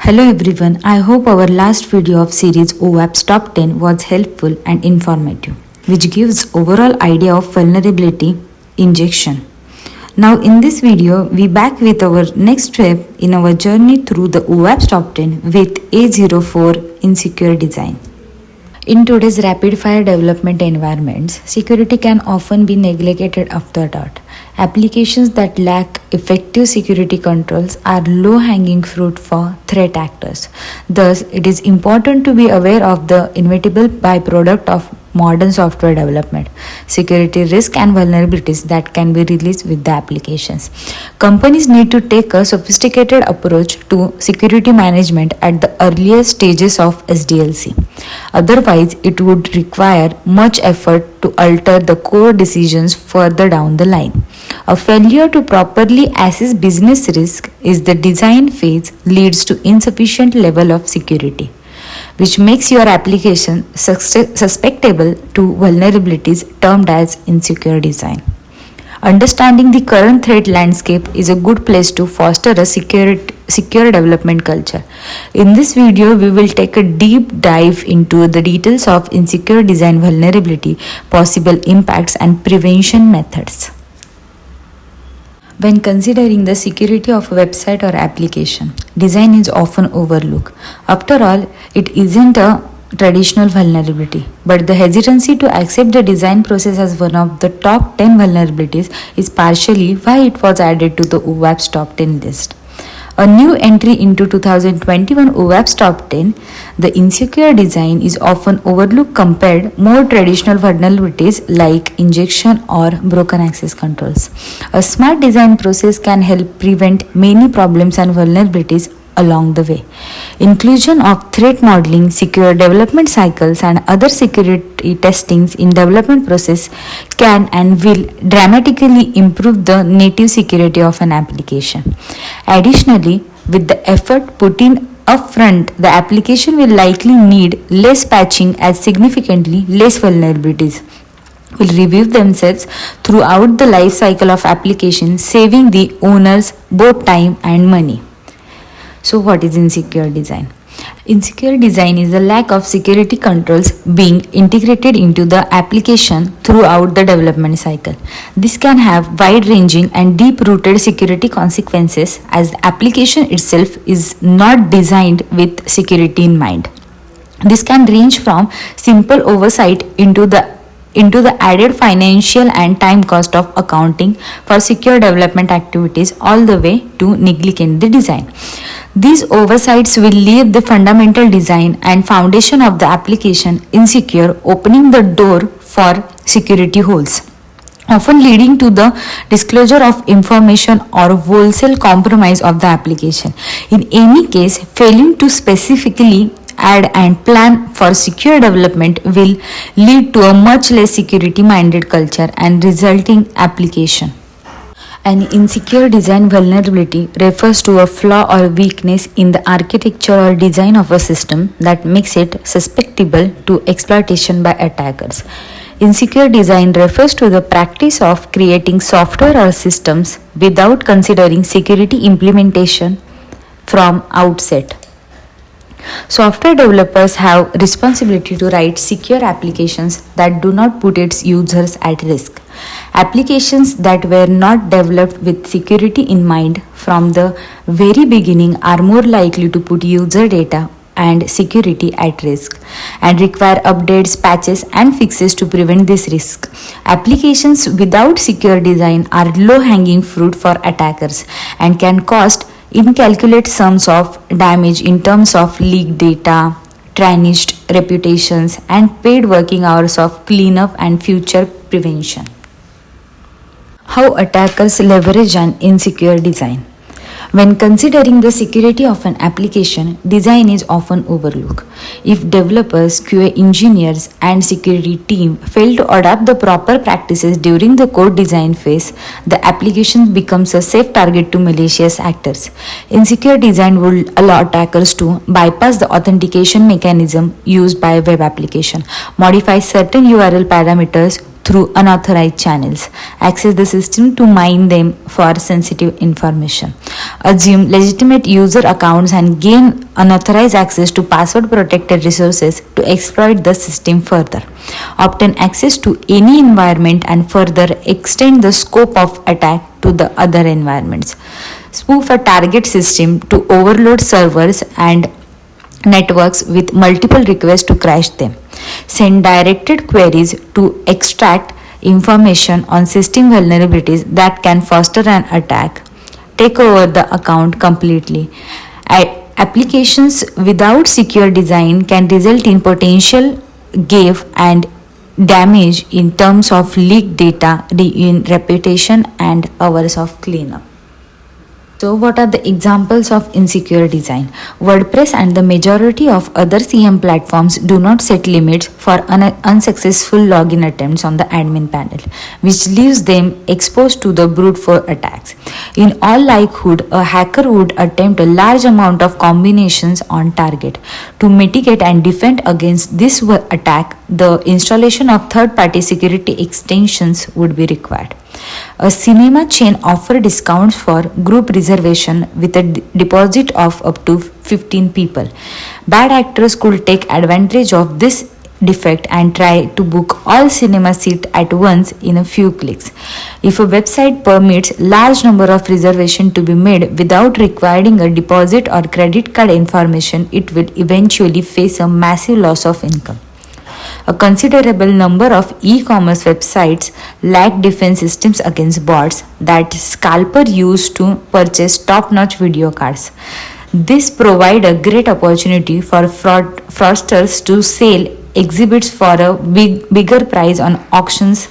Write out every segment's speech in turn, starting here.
Hello everyone, I hope our last video of series OWASP Top 10 was helpful and informative, which gives overall idea of vulnerability injection. Now in this video, we back with our next step in our journey through the OWASP Top 10 with A04 insecure design. In today's rapid-fire development environments, security can often be neglected afterthought. Applications that lack effective security controls are low-hanging fruit for threat actors. Thus, it is important to be aware of the inevitable byproduct of modern software development, security risks and vulnerabilities that can be released with the applications. Companies need to take a sophisticated approach to security management at the earliest stages of SDLC. Otherwise, it would require much effort to alter the core decisions further down the line. A failure to properly assess business risk is the design phase leads to insufficient level of security, which makes your application susceptible to vulnerabilities termed as insecure design. Understanding the current threat landscape is a good place to foster a secure development culture. In this video, we will take a deep dive into the details of insecure design vulnerability, possible impacts, and prevention methods. When considering the security of a website or application, design is often overlooked. After all, it isn't a traditional vulnerability, but the hesitancy to accept the design process as one of the top 10 vulnerabilities is partially why it was added to the OWASP Top 10 list. A new entry into 2021 OWASP Top 10, the insecure design is often overlooked compared more traditional vulnerabilities like injection or broken access controls. A smart design process can help prevent many problems and vulnerabilities along the way. Inclusion of threat modeling, secure development cycles, and other security testings in development process can and will dramatically improve the native security of an application. Additionally, with the effort put in upfront, the application will likely need less patching as significantly less vulnerabilities will reveal themselves throughout the life cycle of application, saving the owners both time and money. So what is insecure design? Insecure design is the lack of security controls being integrated into the application throughout the development cycle. This can have wide-ranging and deep-rooted security consequences as the application itself is not designed with security in mind. This can range from simple oversight into the added financial and time cost of accounting for secure development activities all the way to neglecting the design. These oversights will leave the fundamental design and foundation of the application insecure, opening the door for security holes, often leading to the disclosure of information or wholesale compromise of the application. In any case, failing to specifically add and plan for secure development will lead to a much less security minded culture and resulting application. An insecure design vulnerability refers to a flaw or weakness in the architecture or design of a system that makes it susceptible to exploitation by attackers. Insecure design refers to the practice of creating software or systems without considering security implementation from outset. Software developers have responsibility to write secure applications that do not put its users at risk. Applications that were not developed with security in mind from the very beginning are more likely to put user data and security at risk and require updates, patches, and fixes to prevent this risk. Applications without secure design are low-hanging fruit for attackers and can cost incalculate sums of damage in terms of leaked data, tarnished reputations, and paid working hours of cleanup and future prevention. How attackers leverage an insecure design. When considering the security of an application, design is often overlooked. If developers, QA engineers, and security team fail to adopt the proper practices during the code design phase, the application becomes a safe target to malicious actors. Insecure design will allow attackers to bypass the authentication mechanism used by a web application, modify certain URL parameters, through unauthorized channels, access the system to mine them for sensitive information, assume legitimate user accounts and gain unauthorized access to password protected resources to exploit the system further, obtain access to any environment and further extend the scope of attack to the other environments, spoof a target system to overload servers and networks with multiple requests to crash them, send directed queries to extract information on system vulnerabilities that can foster an attack, take over the account completely. Applications without secure design can result in potential gaffe and damage in terms of leaked data, in reputation, and hours of cleanup. So, what are the examples of insecure design? WordPress and the majority of other CM platforms do not set limits for unsuccessful login attempts on the admin panel, which leaves them exposed to the brute force attacks. In all likelihood, a hacker would attempt a large amount of combinations on target. To mitigate and defend against this attack, the installation of third-party security extensions would be required. A cinema chain offers discounts for group reservation with a deposit of up to 15 people. Bad actors could take advantage of this defect and try to book all cinema seats at once in a few clicks. If a website permits large number of reservations to be made without requiring a deposit or credit card information, it will eventually face a massive loss of income. A considerable number of e-commerce websites lack defense systems against bots that scalpers use to purchase top-notch video cards. This provides a great opportunity for fraudsters to sell exhibits for a bigger price on auctions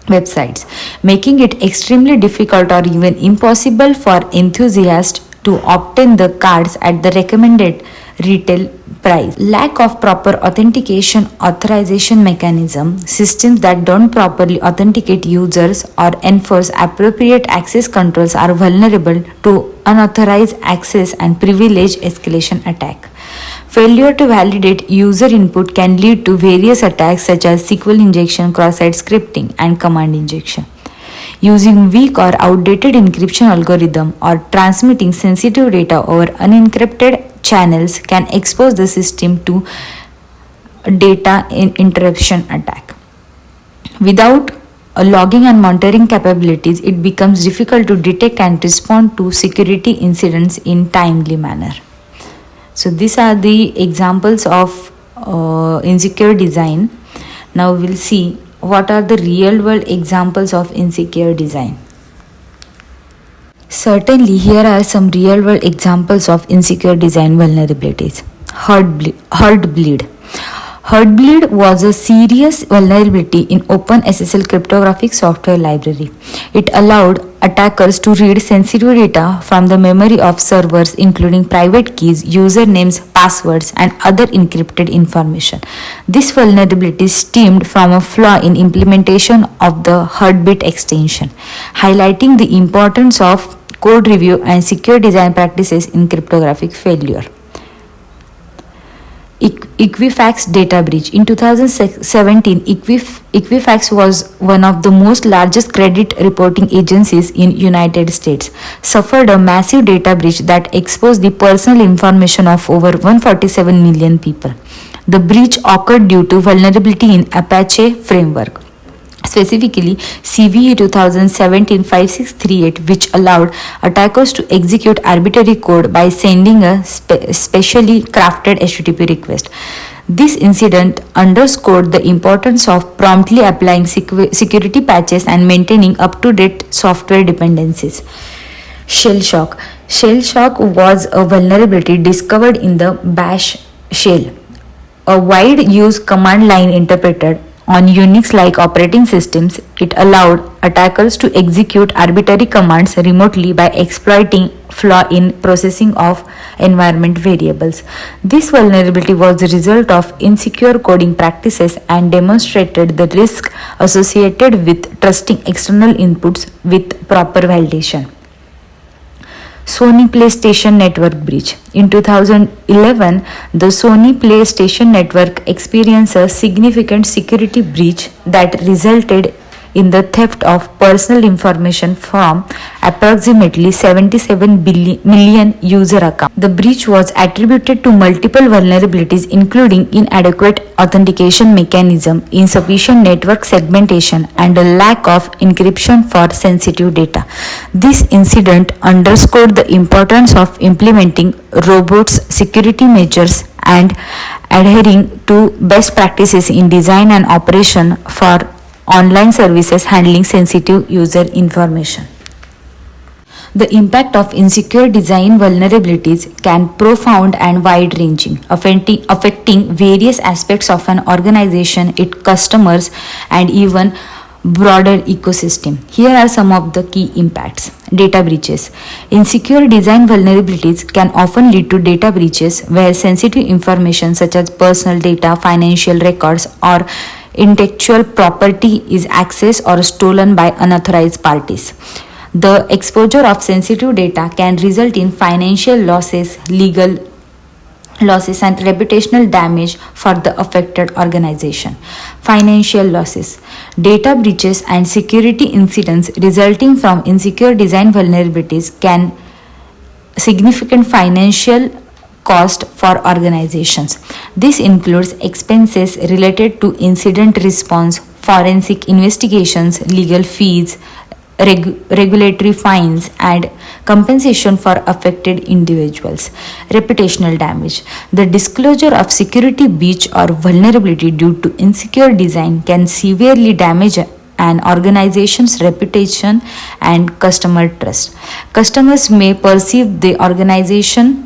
websites, making it extremely difficult or even impossible for enthusiasts to obtain the cards at the recommended retail price. Lack of proper authentication authorization mechanism, systems that don't properly authenticate users or enforce appropriate access controls are vulnerable to unauthorized access and privilege escalation attack. Failure to validate user input can lead to various attacks such as SQL injection, cross-site scripting, and command injection. Using weak or outdated encryption algorithm or transmitting sensitive data over unencrypted channels can expose the system to data interruption attack. Without logging and monitoring capabilities, it becomes difficult to detect and respond to security incidents in timely manner. So these are the examples of insecure design. Now we'll see what are the real world examples of insecure design. Certainly, here are some real world examples of insecure design vulnerabilities. Heartbleed. Heartbleed was a serious vulnerability in OpenSSL cryptographic software library. It allowed attackers to read sensitive data from the memory of servers, including private keys, usernames, passwords, and other encrypted information. This vulnerability stemmed from a flaw in implementation of the Heartbleed extension, highlighting the importance of code review and secure design practices in cryptographic failure. Equifax data breach. In 2017, Equifax was one of the most largest credit reporting agencies in United States, suffered a massive data breach that exposed the personal information of over 147 million people. The breach occurred due to vulnerability in Apache framework, specifically CVE 2017-5638, which allowed attackers to execute arbitrary code by sending a specially crafted HTTP request. This incident underscored the importance of promptly applying security patches and maintaining up-to-date software dependencies. Shell shock. Shell shock was a vulnerability discovered in the Bash shell, a wide-used command line interpreted on Unix-like operating systems. It allowed attackers to execute arbitrary commands remotely by exploiting flaw in processing of environment variables. This vulnerability was the result of insecure coding practices and demonstrated the risk associated with trusting external inputs with proper validation. Sony PlayStation Network breach. In 2011, the Sony PlayStation Network experienced a significant security breach that resulted in the theft of personal information from approximately 77 million user accounts. The breach was attributed to multiple vulnerabilities including inadequate authentication mechanism, insufficient network segmentation, and a lack of encryption for sensitive data. This incident underscored the importance of implementing robust security measures and adhering to best practices in design and operation for online services handling sensitive user information. The impact of insecure design vulnerabilities can profound and wide-ranging, affecting various aspects of an organization, its customers, and even broader ecosystem. Here are some of the key impacts. Data breaches. Insecure design vulnerabilities can often lead to data breaches where sensitive information such as personal data, financial records, or intellectual property is accessed or stolen by unauthorized parties. The exposure of sensitive data can result in financial losses, legal losses, and reputational damage for the affected organization. Financial losses. Data breaches and security incidents resulting from insecure design vulnerabilities can significant financial cost for organizations. This includes expenses related to incident response, forensic investigations, legal fees, regulatory fines, and compensation for affected individuals. Reputational damage. The disclosure of security breach or vulnerability due to insecure design can severely damage an organization's reputation and customer trust. Customers may perceive the organization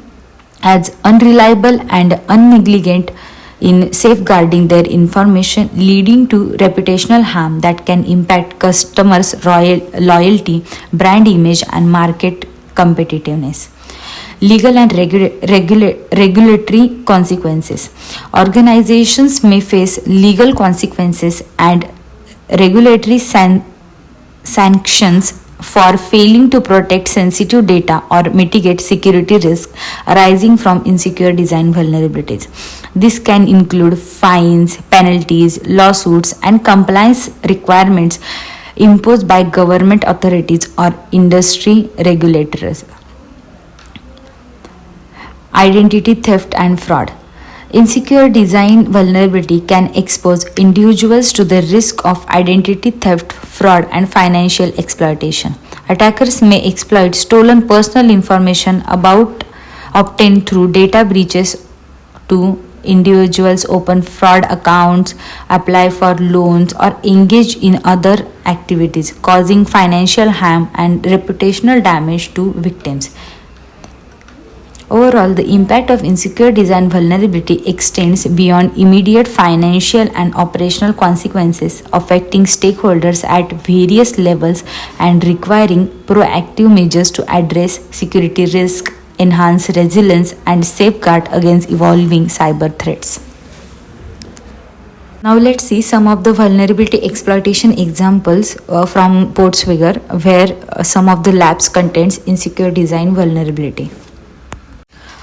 as unreliable and unnegligent in safeguarding their information, leading to reputational harm that can impact customers' loyalty, brand image, and market competitiveness. Legal and regulatory consequences. Organizations may face legal consequences and regulatory sanctions for failing to protect sensitive data or mitigate security risks arising from insecure design vulnerabilities. This can include fines, penalties, lawsuits, and compliance requirements imposed by government authorities or industry regulators. Identity theft and fraud. Insecure design vulnerability can expose individuals to the risk of identity theft, fraud, and financial exploitation. Attackers may exploit stolen personal information obtained through data breaches to individuals open fraud accounts, apply for loans, or engage in other activities, causing financial harm and reputational damage to victims. Overall, the impact of insecure design vulnerability extends beyond immediate financial and operational consequences, affecting stakeholders at various levels and requiring proactive measures to address security risk, enhance resilience, and safeguard against evolving cyber threats. Now let's see some of the vulnerability exploitation examples from Portswigger, where some of the labs contains insecure design vulnerability.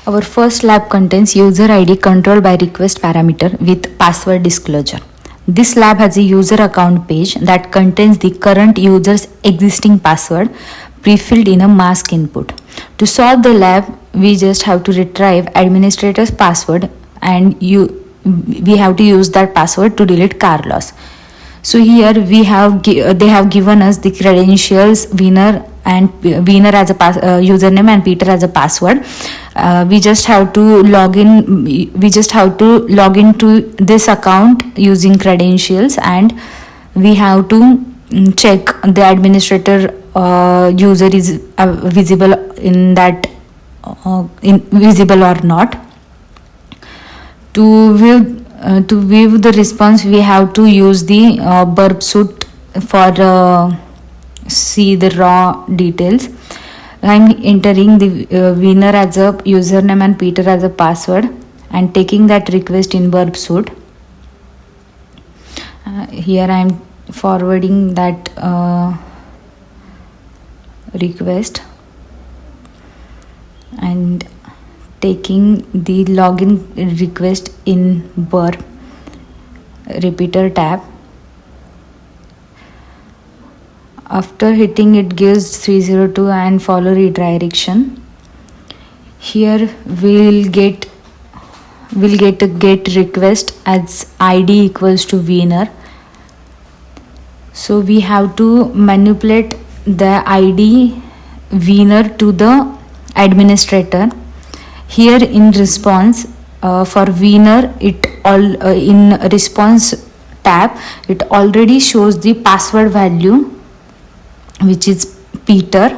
Our first lab contains user ID controlled by request parameter with password disclosure. This lab has a user account page that contains the current user's existing password pre-filled in a mask input. To solve the lab, we just have to retrieve administrator's password and we have to use that password to delete Carlos. So here they have given us the credentials, winner as a username and Peter as a password. We just have to log in. We just have to log into this account using credentials, and we have to check the administrator user is visible in that visible or not. To view the response, we have to use the burp suit for see the raw details. I'm entering the winner as a username and Peter as a password and taking that request in burp suit. Here I'm forwarding that request. and taking the login request in burp repeater tab. After hitting it gives 302 and follow redirection. Here we'll get a get request as id equals to winner. So we have to manipulate the id winner to the administrator. Here in response for winner, it all in response tab it already shows the password value, which is Peter.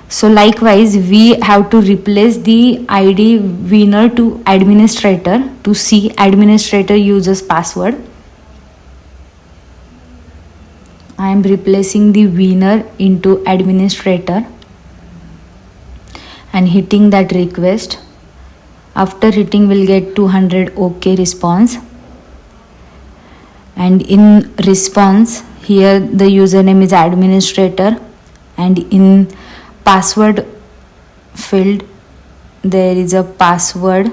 So likewise we have to replace the id winner to administrator to see administrator user's password. I am replacing the winner into administrator and hitting that request. After hitting we'll get 200 OK response. And in response here the username is administrator, and in password field there is a password.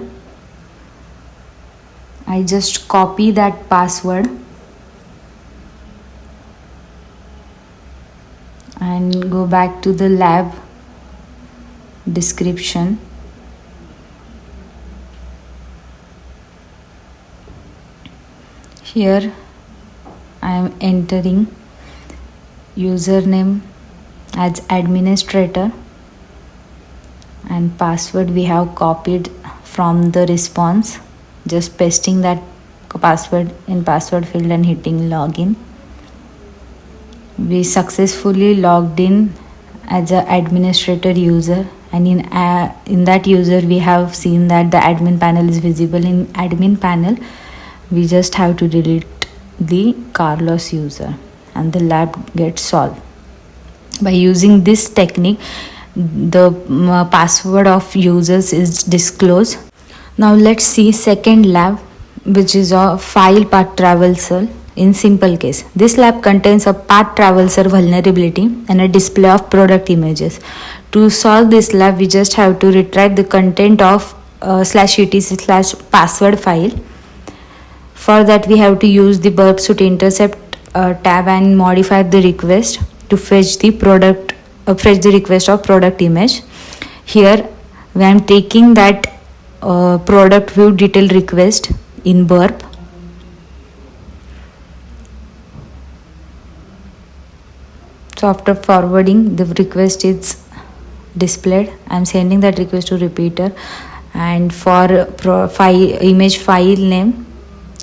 I just copy that password and go back to the lab description. Here I am entering username as administrator and password we have copied from the response, just pasting that password in password field and hitting login. We successfully logged in as an administrator user, and in that user we have seen that the admin panel is visible. In admin panel we just have to delete the Carlos user and the lab gets solved. By using this technique the password of users is disclosed. Now let's see second lab, which is a file path traversal. In simple case, this lab contains a path traversal vulnerability and a display of product images. To solve this lab we just have to retrieve the content of /etc/password file. For that we have to use the burp suite intercept tab and modify the request to fetch the request of product image. Here I am taking that product view detail request in burp. So after forwarding the request is displayed. I am sending that request to repeater, and for image file name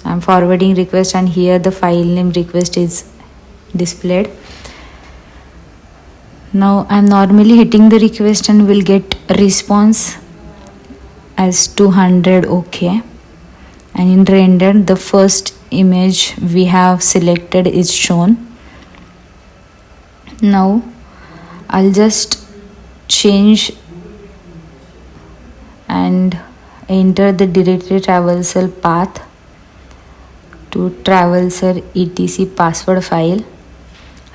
I am forwarding request, and here the file name request is displayed. Now I am normally hitting the request and will get response as 200 OK, and in render the first image we have selected is shown. Now I'll just change and enter the directory traversal path to traversal etc password file,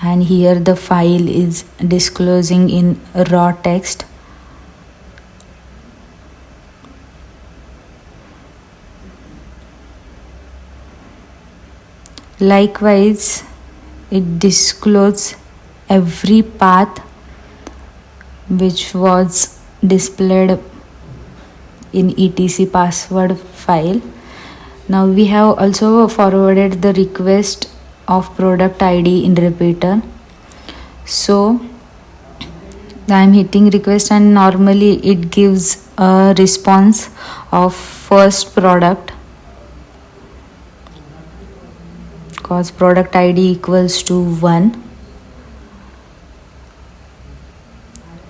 and here the file is disclosing in raw text. Likewise it discloses every path which was displayed in etc password file. Now we have also forwarded the request of product ID in repeater. So I am hitting request and normally it gives a response of first product, because product ID equals to 1.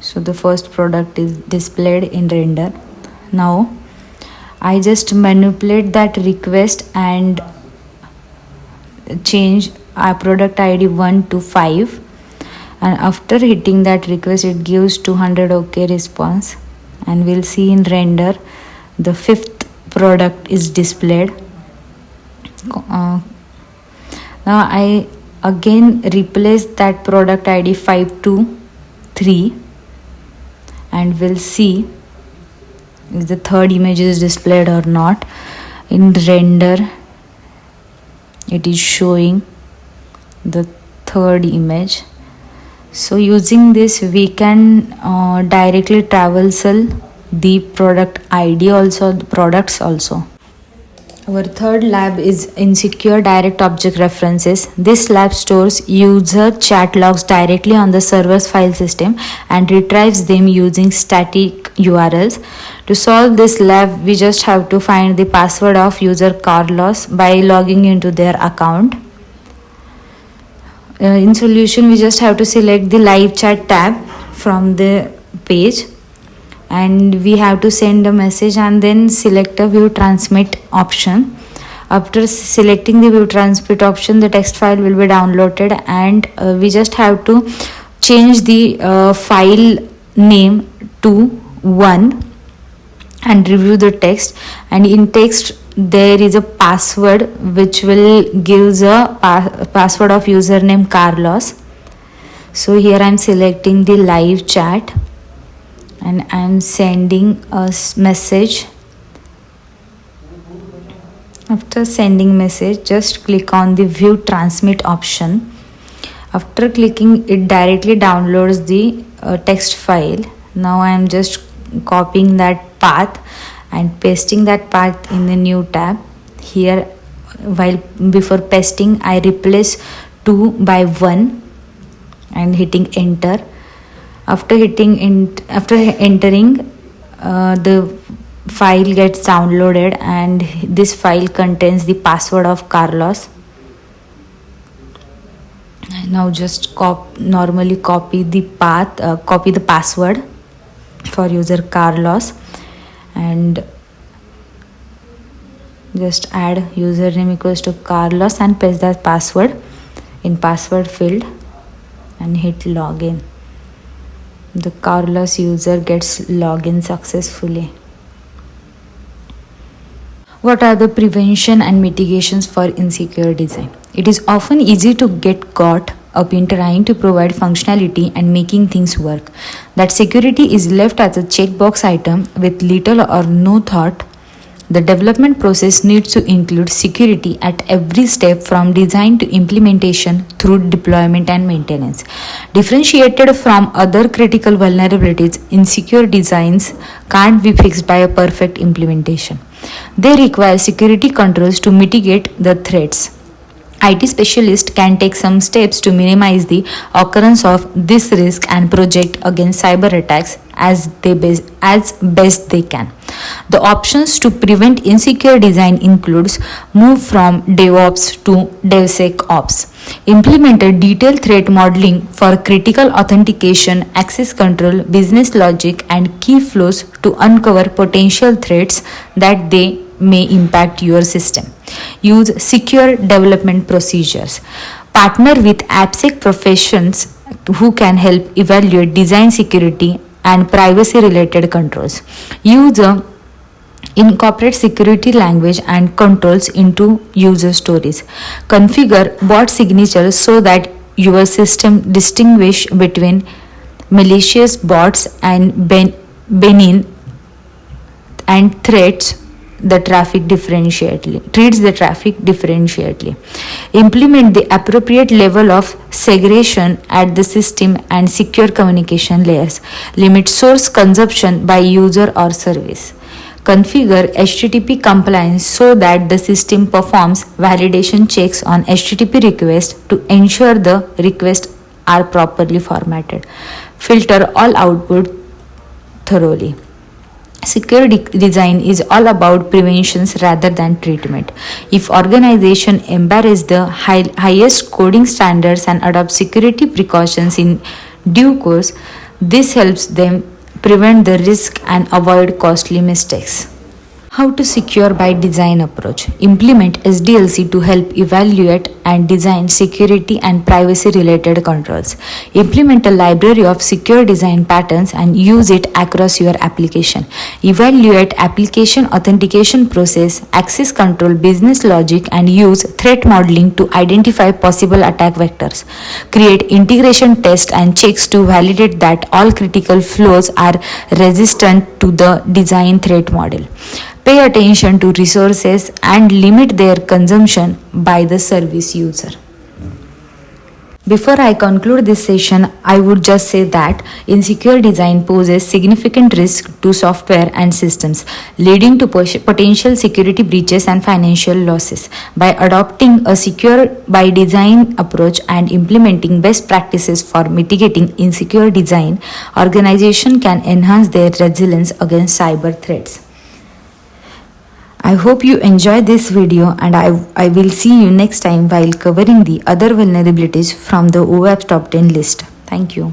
So the first product is displayed in render. Now I just manipulate that request and change our product ID 1 to 5, and after hitting that request it gives 200 OK response, and we'll see in render the fifth product is displayed. Now I again replace that product ID 5 to 3, and we'll see if the third image is displayed or not. In render, it is showing the third image. So using this, we can directly traversal the product ID also, the products also. Our third lab is Insecure Direct Object References. This lab stores user chat logs directly on the server's file system and retrieves them using static URLs. To solve this lab, we just have to find the password of user Carlos by logging into their account. In solution, we just have to select the live chat tab from the page, and we have to send a message and then select a view transmit option. After selecting the view transmit option, the text file will be downloaded, and we just have to change the file name to 1 and review the text. And in text there is a password which will give the password of username Carlos. So here I am selecting the live chat and I am sending a message. After sending message, just click on the view transmit option. After clicking, it directly downloads the text file. Now I am just copying that path and pasting that path in the new tab. Here, while before pasting, I replace 2 by 1 and hitting enter. After entering, the file gets downloaded, and this file contains the password of Carlos. Now just normally copy the path, copy the password for user Carlos, and just add username equals to Carlos and paste that password in password field and hit login. The Carlos user gets login successfully. What are the prevention and mitigations for insecure design? It is often easy to get caught up in trying to provide functionality and making things work. That security is left as a checkbox item with little or no thought. The development process needs to include security at every step from design to implementation through deployment and maintenance. Differentiated from other critical vulnerabilities, insecure designs can't be fixed by a perfect implementation. They require security controls to mitigate the threats. IT specialists can take some steps to minimize the occurrence of this risk and project against cyber attacks as best they can. The options to prevent insecure design includes move from DevOps to DevSecOps, implement a detailed threat modeling for critical authentication, access control, business logic, and key flows to uncover potential threats that they may impact your system. Use secure development procedures. Partner with AppSec professions who can help evaluate design security and privacy related controls. Incorporate security language and controls into user stories. Configure bot signatures so that your system distinguish between malicious bots and benign and treats the traffic differentiately. Implement the appropriate level of segregation at the system and secure communication layers. Limit source consumption by user or service. Configure HTTP compliance so that the system performs validation checks on HTTP requests to ensure the requests are properly formatted. Filter all output thoroughly. Secure design is all about preventions rather than treatment. If organization embrace the highest coding standards and adopt security precautions in due course, this helps them prevent the risk and avoid costly mistakes. How to secure by design approach. Implement SDLC to help evaluate and design security and privacy related controls. Implement a library of secure design patterns and use it across your application. Evaluate application authentication process, access control, business logic, and use threat modeling to identify possible attack vectors. Create integration tests and checks to validate that all critical flows are resistant to the design threat model. Pay attention to resources and limit their consumption by the service user. Before I conclude this session, I would just say that insecure design poses significant risk to software and systems, leading to potential security breaches and financial losses. By adopting a secure by design approach and implementing best practices for mitigating insecure design, organizations can enhance their resilience against cyber threats. I hope you enjoyed this video, and I will see you next time while covering the other vulnerabilities from the OWASP top 10 list. Thank you.